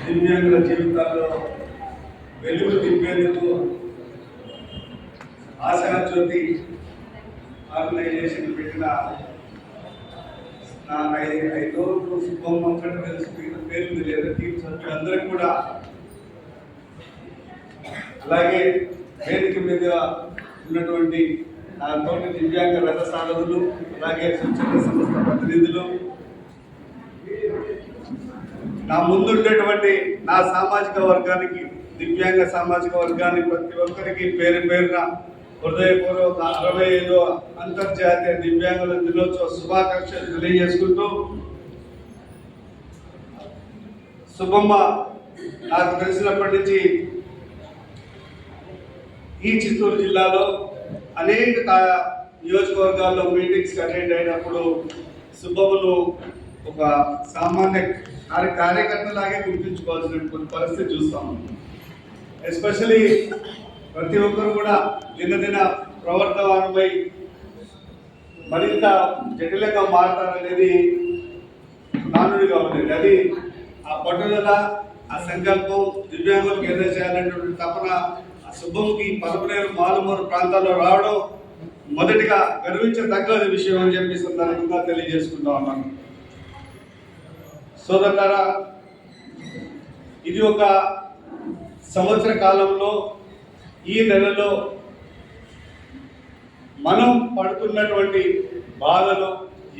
దివ్యాంగుల జీవితాల్లో వెలుగు నింపేందుకు ఆశాజ్యోతి ఆర్గనైజేషన్ పెట్టిన నా 5 రోజులు సుబ్బమ్మ కంటే తెలుసు పేరు లేదా టీమ్ సభ్యులందరికీ కూడా, అలాగే వేదిక మీద ఉన్నటువంటి నా తోటి దివ్యాంగ రథ సారథులు, అలాగే స్వచ్ఛంద సంస్థ ప్రతినిధులు, నా ముందుండేటువంటి నా సామాజిక వర్గానికి, దివ్యాంగ సామాజిక వర్గానికి ప్రతి ఒక్కరికి పేరు పేరున హృదయపూర్వక 65వ అంతర్జాతీయ దివ్యాంగుల దినోత్సవ శుభాకాంక్షలు తెలియజేసుకుంటూ, సుబ్బమ్మ నాకు తెలిసినప్పటి నుంచి ఈ చిత్తూరు జిల్లాలో అనేక నియోజకవర్గాల్లో మీటింగ్స్ అటెండ్ అయినప్పుడు సుబ్బమ్మను ఒక సామాన్య కార్యకర్తలాగే గుర్తించుకోవాల్సిన కొన్ని పరిస్థితి చూస్తాము. ఎస్పెషలీ ప్రతి ఒక్కరు కూడా దినదిన ప్రవర్తమానమై మరింత జటిలంగా మారతారనేది నానుడిగా ఉండేది. అది ఆ పట్టుదల, ఆ సంకల్పం, దివ్యాంగులకు ఏదో చేయాలనేటువంటి తపన ఆ సుబ్బమ్మకి పదమూడేళ్ళు మారుమూరు ప్రాంతాల్లో రావడం మొదటిగా గర్వించదగ్గ విషయం అని చెప్పి సందర్భంగా తెలియజేసుకుంటా ఉన్నాను. సోదరులారా, ఇది ఒక సంవత్సర కాలంలో ఈ నెలలో మనం పడుతున్నటువంటి బాధలు,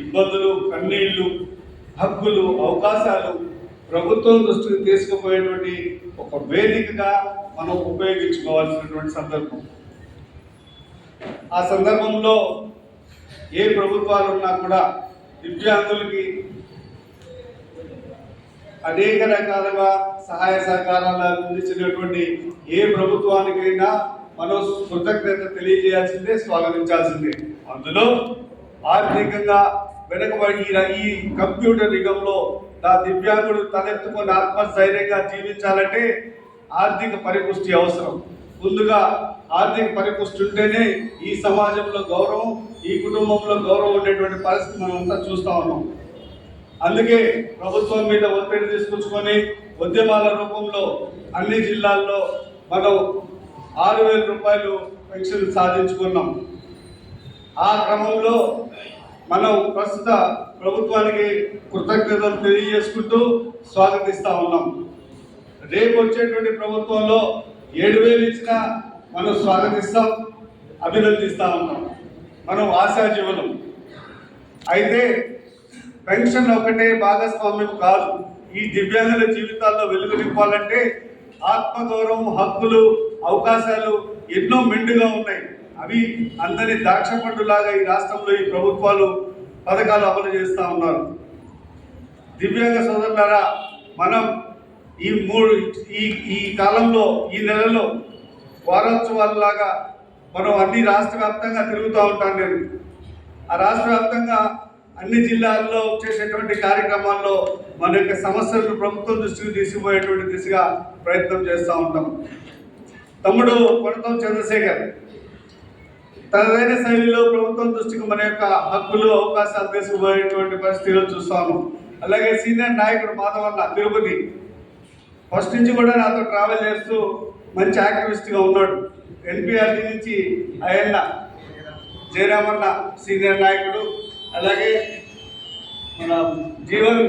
ఇబ్బందులు, కన్నీళ్లు, హక్కులు, అవకాశాలు ప్రభుత్వం దృష్టికి తీసుకుపోయేటువంటి ఒక వేదికగా మనం ఉపయోగించుకోవాల్సినటువంటి సందర్భం. ఆ సందర్భంలో ఏ ప్రభుత్వాలు ఉన్నా కూడా దివ్యాంగులకి అనేక రకాలుగా సహాయ సహకారాలు అందించినటువంటి ఏ ప్రభుత్వానికైనా మనం కృతజ్ఞత తెలియజేయాల్సిందే, స్వాగతించాల్సిందే. అందులో ఆర్థికంగా వెనుకబడి ఈ కంప్యూటర్ యుగంలో నా దివ్యాంగుడు తలెత్తుకొని ఆత్మస్థైర్యంగా జీవించాలంటే ఆర్థిక పరిపుష్టి అవసరం. ముందుగా ఆర్థిక పరిపుష్టి ఉంటేనే ఈ సమాజంలో గౌరవం, ఈ కుటుంబంలో గౌరవం ఉండేటువంటి పరిస్థితి మనం అంతా చూస్తూ ఉన్నాం. అందుకే ప్రభుత్వం మీద ఒత్తిడి తీసుకొచ్చుకొని ఉద్యమాల రూపంలో అన్ని జిల్లాల్లో మనం 6,000 రూపాయలు పెన్షన్ సాధించుకున్నాం. ఆ క్రమంలో మనం ప్రస్తుత ప్రభుత్వానికి కృతజ్ఞతలు తెలియజేసుకుంటూ స్వాగతిస్తూ ఉన్నాం. రేపు వచ్చేటువంటి ప్రభుత్వంలో 7,000 ఇచ్చినా మనం స్వాగతిస్తాం, అభినందిస్తూ ఉన్నాం. మనం ఆశాజీవులం. అయితే పెన్షన్ ఒకటే భాగస్వామ్యం కాదు. ఈ దివ్యాంగుల జీవితాల్లో వెలుగు నింపాలంటే ఆత్మగౌరవం, హక్కులు, అవకాశాలు ఎన్నో మెండుగా ఉన్నాయి. అవి అందరి ద్రాక్ష పండులాగా ఈ రాష్ట్రంలో ఈ ప్రభుత్వాలు పథకాలు అమలు చేస్తూ ఉన్నారు. దివ్యాంగ సోదరులారా, మనం ఈ కాలంలో, ఈ నెలలో వారోత్సవాలలాగా మనం అన్ని రాష్ట్ర వ్యాప్తంగా తిరుగుతూ ఉంటాను. నేను ఆ రాష్ట్ర వ్యాప్తంగా అన్ని జిల్లాల్లో చేసేటువంటి కార్యక్రమాల్లో మన యొక్క సమస్యలను ప్రభుత్వం దృష్టికి తీసుకుపోయేటువంటి దిశగా ప్రయత్నం చేస్తూ ఉంటాం. తమ్ముడు కొనతం చంద్రశేఖర్ తనదైన శైలిలో ప్రభుత్వం దృష్టికి మన యొక్క హక్కులు, అవకాశాలు తీసుకుపోయేటువంటి పరిస్థితులు చూస్తాము. అలాగే సీనియర్ నాయకుడు మాధవన్న తిరుపతి ఫస్ట్ నుంచి కూడా నాతో ట్రావెల్ చేస్తూ మంచి యాక్టివిస్ట్గా ఉన్నాడు. ఎన్పిఆర్డి నుంచి ఆయన జయరామన్న సీనియర్ నాయకుడు, అలాగే మన జీవన్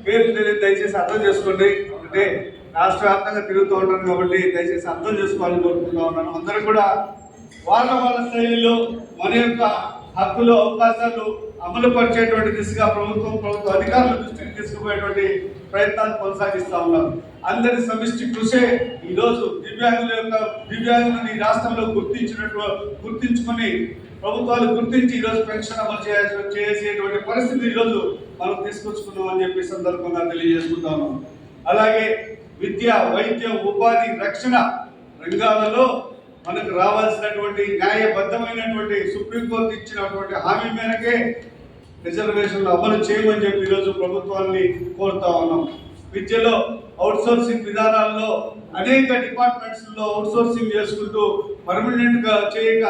పేరు తెలియదు, దయచేసి అర్థం చేసుకోండి. అంటే రాష్ట్ర వ్యాప్తంగా తిరుగుతూ ఉంటాను కాబట్టి దయచేసి అర్థం చేసుకోవాలని కోరుకుంటూ ఉన్నాను. అందరూ కూడా వాళ్ళ శైలిలో మన యొక్క హక్కులు, అవకాశాలు అమలు పరిచేటువంటి దిశగా ప్రభుత్వ అధికారుల దృష్టికి తీసుకుపోయేటువంటి ప్రయత్నాలు కొనసాగిస్తూ ఉన్నారు. అందరి సమిష్టి కృషే ఈరోజు దివ్యాంగులను ఈ రాష్ట్రంలో గుర్తించుకొని ప్రభుత్వాలు గుర్తించి ఈరోజు పెన్షన్ అమలు చేసేటువంటి పరిస్థితి ఈరోజు మనం తీసుకొచ్చుకున్నాం అని చెప్పి సందర్భంగా తెలియజేసుకుంటా ఉన్నాం. అలాగే విద్య, వైద్యం, ఉపాధి, రక్షణ రంగాలలో మనకు రావాల్సినటువంటి న్యాయబద్ధమైనటువంటి సుప్రీంకోర్టు ఇచ్చినటువంటి హామీ మేరకే రిజర్వేషన్లు అమలు చేయమని చెప్పి ఈరోజు ప్రభుత్వాన్ని కోరుతా ఉన్నాం. విద్యలో అవుట్సోర్సింగ్ విధానాల్లో అనేక డిపార్ట్మెంట్స్లో అవుట్సోర్సింగ్ చేసుకుంటూ పర్మనెంట్గా చేయక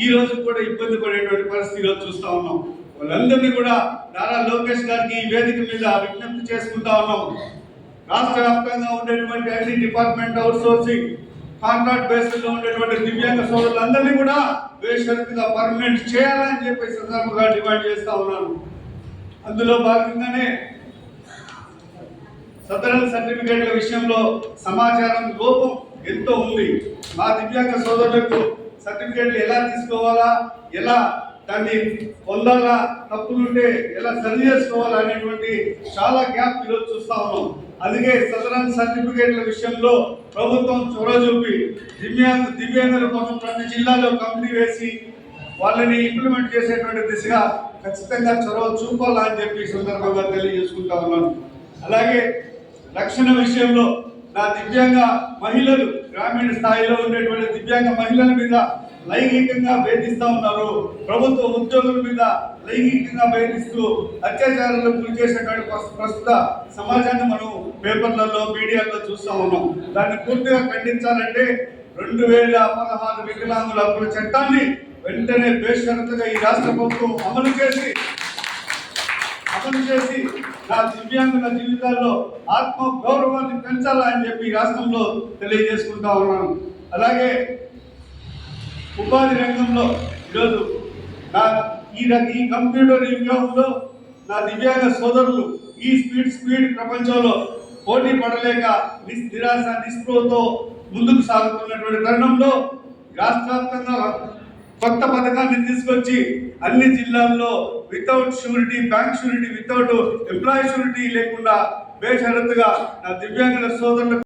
ఈ రోజు కూడా ఇబ్బంది పడేటువంటి పరిస్థితిలో చూస్తూ ఉన్నాం. వాళ్ళందరినీ కూడా నారా లోకేష్ గారికి ఈ వేదిక మీద విజ్ఞప్తి చేసుకుంటా ఉన్నాం. రాష్ట్ర వ్యాప్తంగా ఉండేటువంటి అన్ని department out sourcing contract basis లో ఉండేటువంటి దివ్యాంగ సోదరులందరినీ కూడా బేషరతుగా పర్మనెంట్ చేయాలని చెప్పి సందర్భంగా డిమాండ్ చేస్తా ఉన్నాను. అందులో భాగంగానే సదరన్ సర్టిఫికేట్ల విషయంలో సమాచారం లోపం ఎంతో ఉంది. మా దివ్యాంగ సోదరులకు సర్టిఫికేట్లు ఎలా తీసుకోవాలా, ఎలా దాన్ని పొందాలా, తప్పులుంటే ఎలా సరి చేసుకోవాలా అనేటువంటి చాలా గ్యాప్ ఈరోజు చూస్తా ఉన్నాం. అందుకే సదరన్ సర్టిఫికేట్ల విషయంలో ప్రభుత్వం చొరవ చూపి దివ్యాంగుల కోసం ప్రతి జిల్లాలో కమిటీ వేసి వాళ్ళని ఇంప్లిమెంట్ చేసేటువంటి దిశగా ఖచ్చితంగా చొరవ చూపాలా అని చెప్పి సందర్భంగా తెలియజేసుకుంటా ఉన్నాను. అలాగే రక్షణ విషయంలో నా దివ్యాంగ మహిళలు గ్రామీణ స్థాయిలో ఉండేటువంటి దివ్యాంగ మహిళల మీద లైంగికంగా వేధిస్తూ ఉన్నారు. ప్రభుత్వ ఉద్యోగుల మీద లైంగికంగా వేధిస్తూ అత్యాచారాలకు గురి చేసేటువంటి ప్రస్తుత సమాజాన్ని మనం పేపర్లలో మీడియాలో చూస్తూ ఉన్నాం. దాన్ని పూర్తిగా ఖండించాలంటే 2016 వికలాంగుల హక్కుల చట్టాన్ని వెంటనే బేషరతుగా ఈ రాష్ట్ర ప్రభుత్వం అమలు చేసి నా దివ్యాంగుల జీవితాల్లో ఆత్మ గౌరవాన్ని పెంచాలని చెప్పి రాష్ట్రంలో తెలియజేసుకుంటా ఉన్నాను. అలాగే ఉపాధి రంగంలో ఈరోజు ఈ కంప్యూటర్ యుగంలో నా దివ్యాంగ సోదరులు ఈ స్పీడ్ ప్రపంచంలో పోటీ పడలేక నిరాశ నిస్పృహతో ముందుకు సాగుతున్నటువంటి తరుణంలో రాష్ట్ర వ్యాప్తంగా కొత్త పథకాన్ని తీసుకొచ్చి అన్ని జిల్లాల్లో without surety, bank surety, without employee surety లేకుండా బేషరతుగా నా దివ్యాంగుల సోదరులకు